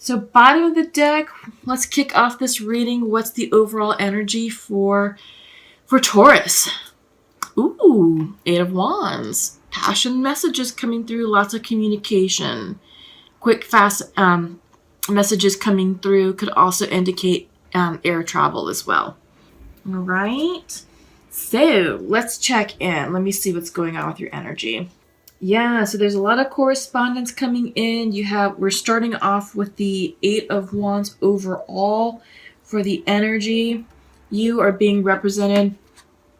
So bottom of the deck, let's kick off this reading. What's the overall energy for Taurus? Ooh, Eight of Wands. Passion messages coming through, lots of communication. Quick, fast messages coming through could also indicate air travel as well. All right. So let's check in. Let me see what's going on with your energy. Yeah, so there's a lot of correspondence coming in. We're starting off with the Eight of Wands overall for the energy. You are being represented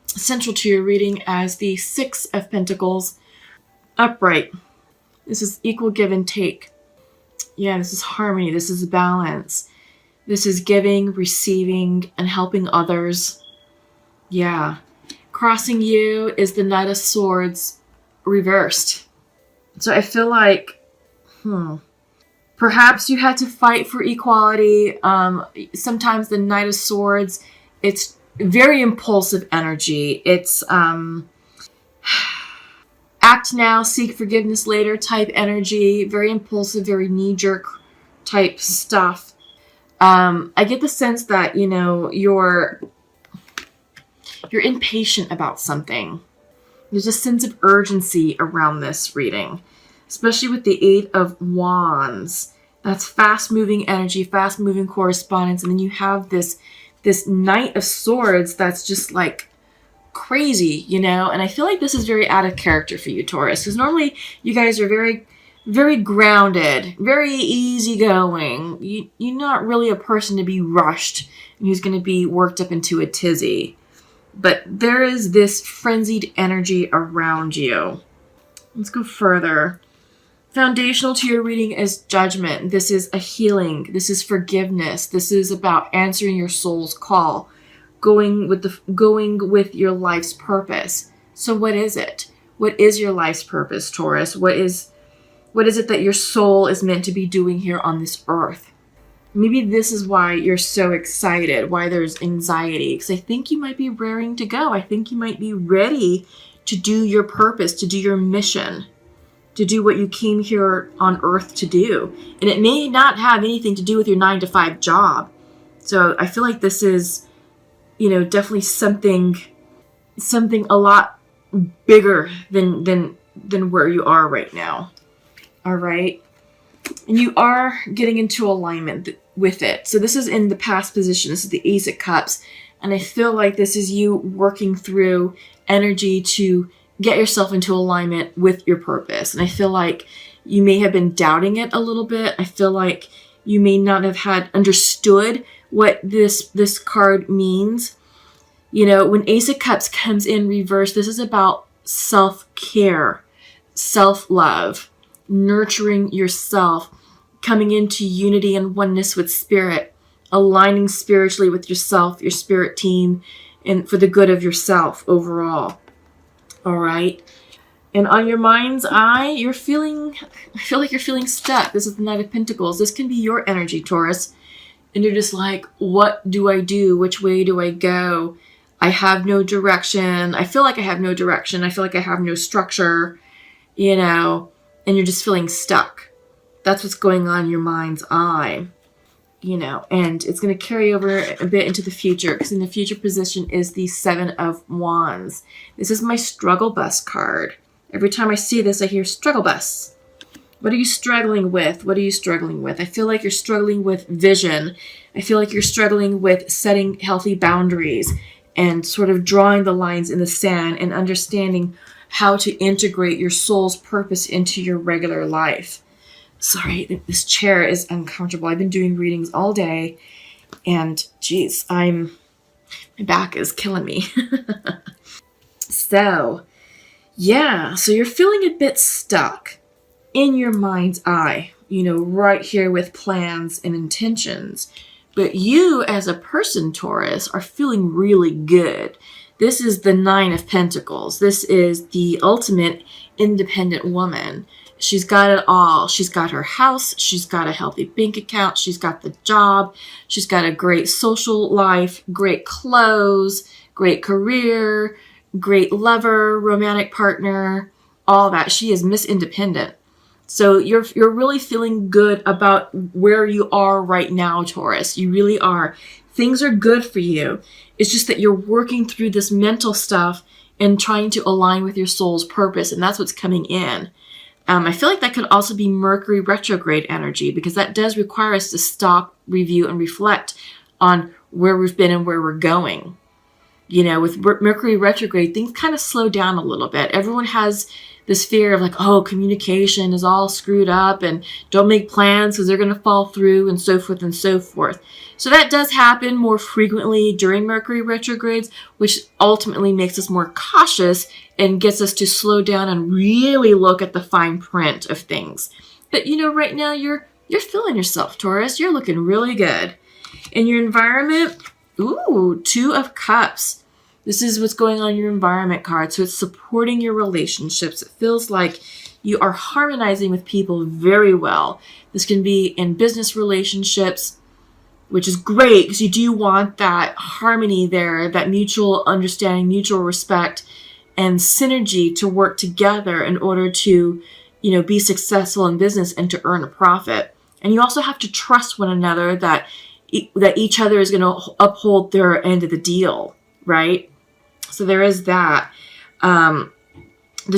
central to your reading as the Six of Pentacles upright. This is equal give and take. Yeah, this is harmony. This is balance. This is giving, receiving, and helping others. Yeah. Crossing you is the Knight of Swords reversed. So I feel like, perhaps you had to fight for equality. Sometimes the Knight of Swords, it's very impulsive energy. It's act now, seek forgiveness later type energy. Very impulsive, very knee-jerk type stuff. I get the sense that, you're impatient about something. There's a sense of urgency around this reading, especially with the Eight of Wands. That's fast-moving energy, fast-moving correspondence, and then you have this Knight of Swords that's just like crazy, And I feel like this is very out of character for you, Taurus, because normally you guys are very, very grounded, very easygoing. You're not really a person to be rushed and who's going to be worked up into a tizzy. But there is this frenzied energy around you. Let's go further. Foundational to your reading is judgment. This is a healing. This is forgiveness. This is about answering your soul's call, going with your life's purpose. So what is it? What is your life's purpose, Taurus? What is it that your soul is meant to be doing here on this earth? Maybe this is why you're so excited, why there's anxiety, because I think you might be raring to go. I think you might be ready to do your purpose, to do your mission, to do what you came here on earth to do. And it may not have anything to do with your 9-to-5 job. So I feel like this is, definitely something a lot bigger than where you are right now. All right. And you are getting into alignment with it. So this is in the past position. This is the Ace of Cups. And I feel like this is you working through energy to get yourself into alignment with your purpose. And I feel like you may have been doubting it a little bit. I feel like you may not have had understood what this card means. When Ace of Cups comes in reverse, this is about self-care, self-love, nurturing yourself, coming into unity and oneness with spirit, aligning spiritually with yourself, your spirit team, and for the good of yourself overall. All right. And on your mind's eye, I feel like you're feeling stuck. This is the Knight of Pentacles. This can be your energy, Taurus. And you're just like, what do I do? Which way do I go? I have no direction. I feel like I have no direction. I feel like I have no structure, and you're just feeling stuck. That's what's going on in your mind's eye, and it's going to carry over a bit into the future, because in the future position is the Seven of Wands. This is my struggle bus card. Every time I see this, I hear struggle bus. What are you struggling with? What are you struggling with? I feel like you're struggling with vision. I feel like you're struggling with setting healthy boundaries and sort of drawing the lines in the sand and understanding how to integrate your soul's purpose into your regular life. Sorry, this chair is uncomfortable. I've been doing readings all day, and geez, my back is killing me. So you're feeling a bit stuck in your mind's eye, right here with plans and intentions. But you as a person, Taurus, are feeling really good. This is the Nine of Pentacles. This is the ultimate independent woman. She's got it all. She's got her house. She's got a healthy bank account. She's got the job. She's got a great social life, great clothes, great career, great lover, romantic partner, all that. She is Miss Independent. So you're really feeling good about where you are right now, Taurus. You really are. Things are good for you. It's just that you're working through this mental stuff and trying to align with your soul's purpose, and that's what's coming in. I feel like that could also be Mercury retrograde energy, because that does require us to stop, review, and reflect on where we've been and where we're going. With Mercury retrograde, things kind of slow down a little bit. Everyone has this fear of like, oh, communication is all screwed up and don't make plans because they're going to fall through and so forth and so forth. So that does happen more frequently during Mercury retrogrades, which ultimately makes us more cautious and gets us to slow down and really look at the fine print of things. But right now you're feeling yourself, Taurus. You're looking really good. In your environment, ooh, 2 of Cups. This is what's going on in your environment card. So it's supporting your relationships. It feels like you are harmonizing with people very well. This can be in business relationships, which is great because you do want that harmony there, that mutual understanding, mutual respect, and synergy to work together in order to, be successful in business and to earn a profit. And you also have to trust one another that each other is going to uphold their end of the deal, right? So there is that. The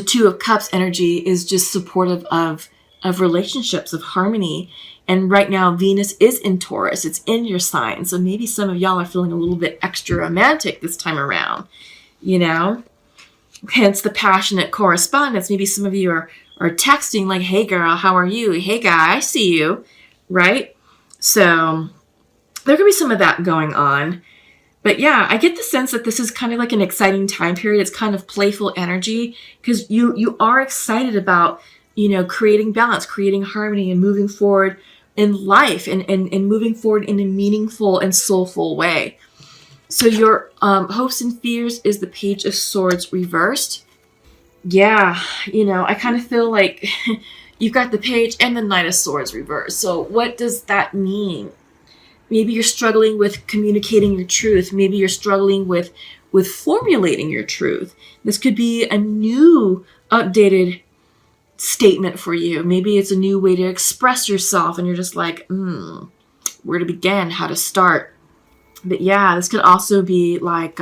2 of Cups energy is just supportive of relationships, of harmony. And right now, Venus is in Taurus. It's in your sign. So maybe some of y'all are feeling a little bit extra romantic this time around, Hence the passionate correspondence. Maybe some of you are texting like, hey, girl, how are you? Hey, guy, I see you, right? So there could be some of that going on. But yeah, I get the sense that this is kind of like an exciting time period. It's kind of playful energy because you are excited about, creating balance, creating harmony, and moving forward in life and moving forward in a meaningful and soulful way. So your hopes and fears is the Page of Swords reversed. Yeah, I kind of feel like you've got the Page and the Knight of Swords reversed. So what does that mean? Maybe you're struggling with communicating your truth. Maybe you're struggling with formulating your truth. This could be a new, updated statement for you. Maybe it's a new way to express yourself, and you're just like, where to begin, how to start. But yeah, this could also be like,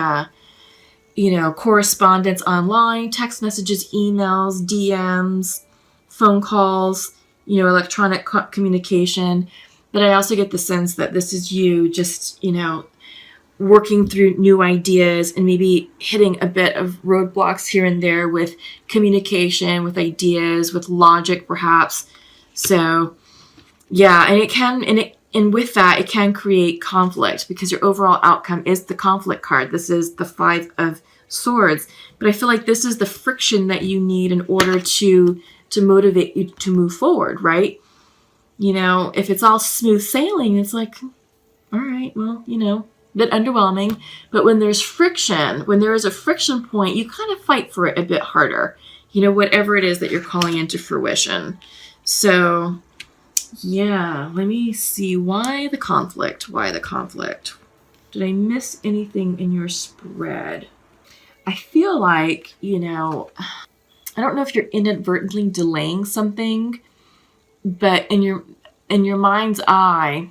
correspondence online, text messages, emails, DMs, phone calls, electronic communication. But I also get the sense that this is you just, working through new ideas and maybe hitting a bit of roadblocks here and there with communication, with ideas, with logic, perhaps. So, yeah, and with that, it can create conflict because your overall outcome is the conflict card. This is the 5 of Swords. But I feel like this is the friction that you need in order to motivate you to move forward, right? If it's all smooth sailing, it's like, all right, well, a bit underwhelming. But when there's friction, when there is a friction point, you kind of fight for it a bit harder, whatever it is that you're calling into fruition. So, yeah, let me see. Why the conflict? Did I miss anything in your spread? I feel like, I don't know if you're inadvertently delaying something, but in your mind's eye,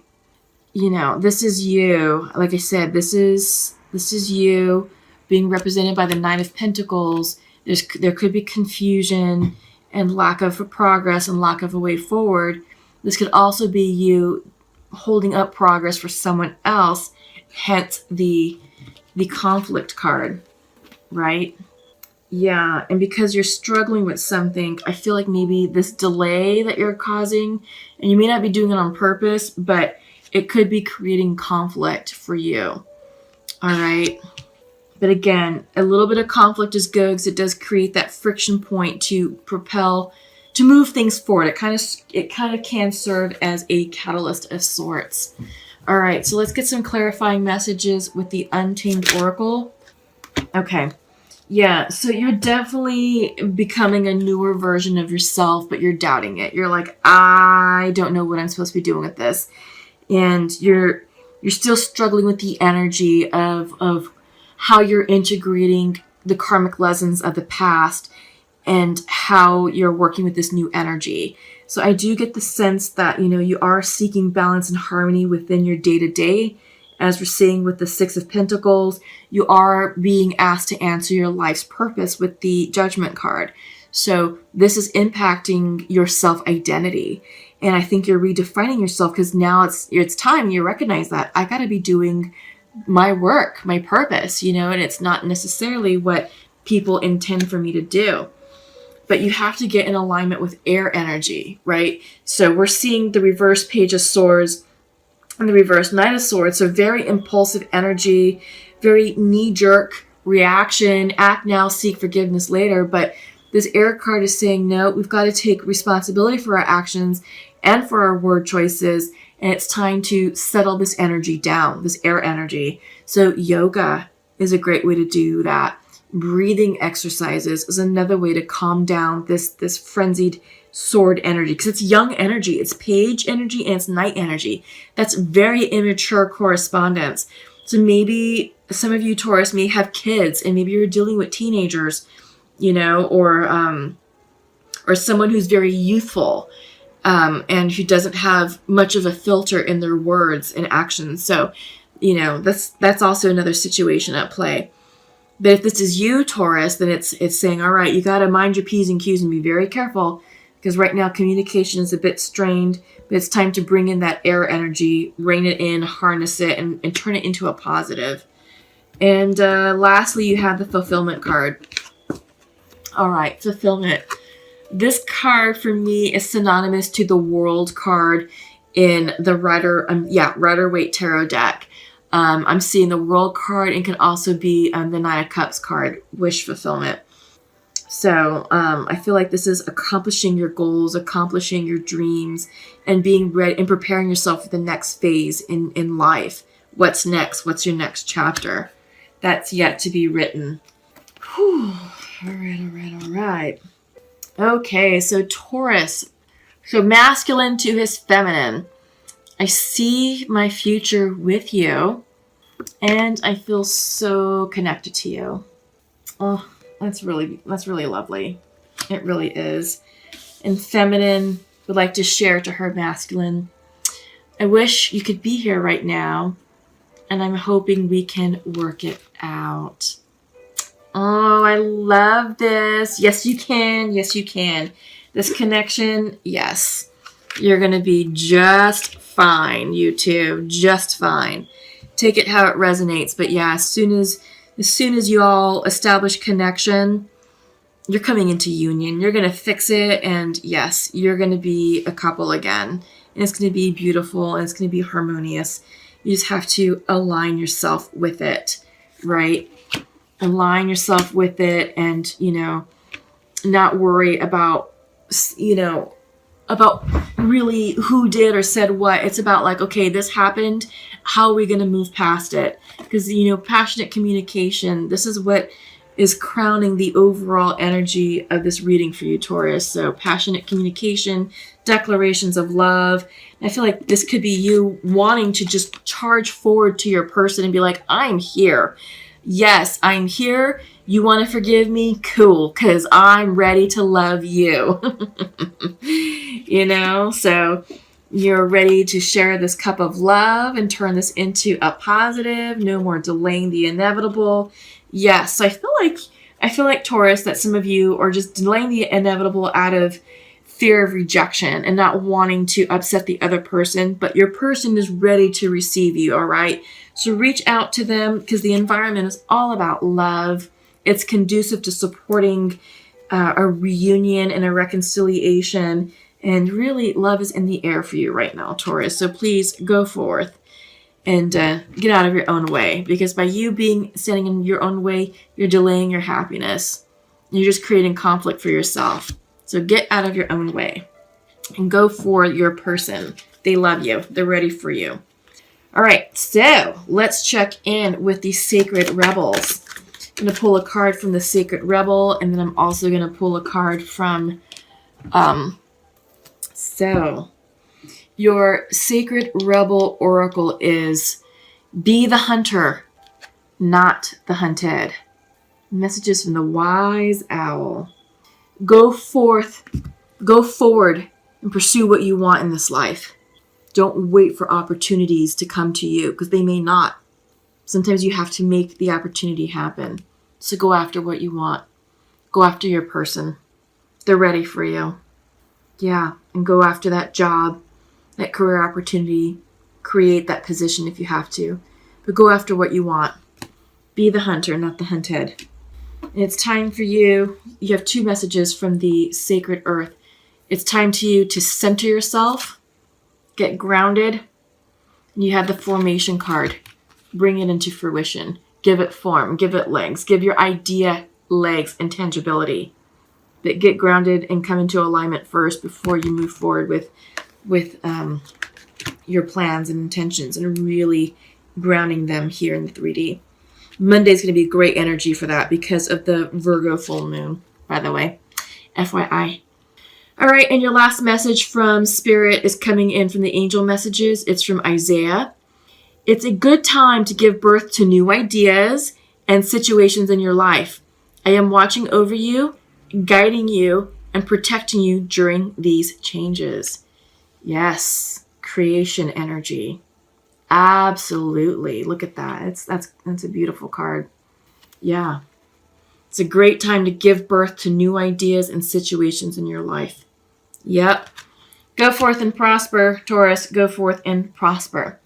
this is you. Like I said, this is you being represented by the Knight of Pentacles. There could be confusion and lack of progress and lack of a way forward. This could also be you holding up progress for someone else, hence the conflict card, right? Yeah, and because you're struggling with something, I feel like maybe this delay that you're causing, and you may not be doing it on purpose, but it could be creating conflict for you. All right. But again, a little bit of conflict is good because it does create that friction point to move things forward. It kind of can serve as a catalyst of sorts. All right, so let's get some clarifying messages with the Untamed Oracle. Okay. Yeah, so you're definitely becoming a newer version of yourself, but you're doubting it. You're like, I don't know what I'm supposed to be doing with this. And you're still struggling with the energy of how you're integrating the karmic lessons of the past and how you're working with this new energy. So I do get the sense that, you are seeking balance and harmony within your day-to-day. As we're seeing with the Six of Pentacles, you are being asked to answer your life's purpose with the Judgment card. So this is impacting your self-identity. And I think you're redefining yourself, because now it's time you recognize that I got to be doing my work, my purpose, and it's not necessarily what people intend for me to do. But you have to get in alignment with air energy, right? So we're seeing the reverse Page of Swords and the reverse Knight of Swords. So very impulsive energy, very knee-jerk reaction, act now, seek forgiveness later. But this air card is saying, no, we've got to take responsibility for our actions and for our word choices. And it's time to settle this energy down, this air energy. So yoga is a great way to do that. Breathing exercises is another way to calm down this frenzied sword energy, because it's young energy, it's page energy, and it's knight energy. That's very immature correspondence. So maybe some of you Taurus may have kids, and maybe you're dealing with teenagers, or someone who's very youthful, and who doesn't have much of a filter in their words and actions. So, that's also another situation at play. But if this is you, Taurus, then it's saying, all right, you got to mind your P's and Q's and be very careful, because right now communication is a bit strained, but it's time to bring in that air energy, rein it in, harness it, and turn it into a positive. And lastly, you have the Fulfillment card. All right, Fulfillment. This card for me is synonymous to the World card in the Rider-Waite Tarot deck. I'm seeing the World card, and can also be the Knight of Cups card, wish fulfillment. So I feel like this is accomplishing your goals, accomplishing your dreams, and being ready and preparing yourself for the next phase in life. What's next? What's your next chapter? That's yet to be written. Whew. All right. Okay, so Taurus. So masculine to his feminine. I see my future with you, and I feel so connected to you. Oh, that's really lovely. It really is. And feminine would like to share to her masculine, I wish you could be here right now, and I'm hoping we can work it out. Oh, I love this. Yes, you can. Yes, you can. This connection, yes. You're going to be just fine, you two. Just fine. Take it how it resonates. But yeah, as soon as you all establish connection, you're coming into union. You're going to fix it. And yes, you're going to be a couple again. And it's going to be beautiful. And it's going to be harmonious. You just have to align yourself with it, right? Align yourself with it, and, not worry about, about really who did or said what. It's about like, okay, this happened. How are we going to move past it? Because, passionate communication, this is what is crowning the overall energy of this reading for you, Taurus. So passionate communication, declarations of love. I feel like this could be you wanting to just charge forward to your person and be like, I'm here. Yes, I'm here. You want to forgive me? Cool, because I'm ready to love you. So you're ready to share this cup of love and turn this into a positive. No more delaying the inevitable. Yes, so I feel like Taurus, that some of you are just delaying the inevitable out of fear of rejection and not wanting to upset the other person, but your person is ready to receive you, all right? So reach out to them, because the environment is all about love. It's conducive to supporting a reunion and a reconciliation. And really, love is in the air for you right now, Taurus. So please go forth and get out of your own way. Because by you standing in your own way, you're delaying your happiness. You're just creating conflict for yourself. So get out of your own way and go for your person. They love you. They're ready for you. All right, so let's check in with the Sacred Rebels. I'm going to pull a card from the Sacred Rebel, and then I'm also going to pull a card from, so your Sacred Rebel Oracle is, be the hunter, not the hunted. Messages from the Wise Owl. Go forward and pursue what you want in this life. Don't wait for opportunities to come to you, because they may not. Sometimes you have to make the opportunity happen. So go after what you want. Go after your person. They're ready for you. Yeah, and go after that job, that career opportunity. Create that position if you have to. But go after what you want. Be the hunter, not the hunted. And it's time for you. You have 2 messages from the sacred earth. It's time to you to center yourself, get grounded, and you have the formation card. Bring it into fruition. Give it form. Give it legs. Give your idea legs and tangibility. But get grounded and come into alignment first before you move forward with your plans and intentions, and really grounding them here in the 3D. Monday's going to be great energy for that because of the Virgo full moon, by the way. FYI. All right, and your last message from Spirit is coming in from the angel messages. It's from Isaiah. It's a good time to give birth to new ideas and situations in your life. I am watching over you, guiding you, and protecting you during these changes. Yes, creation energy. Absolutely. Look at that. That's a beautiful card. Yeah. It's a great time to give birth to new ideas and situations in your life. Yep. Go forth and prosper, Taurus. Go forth and prosper.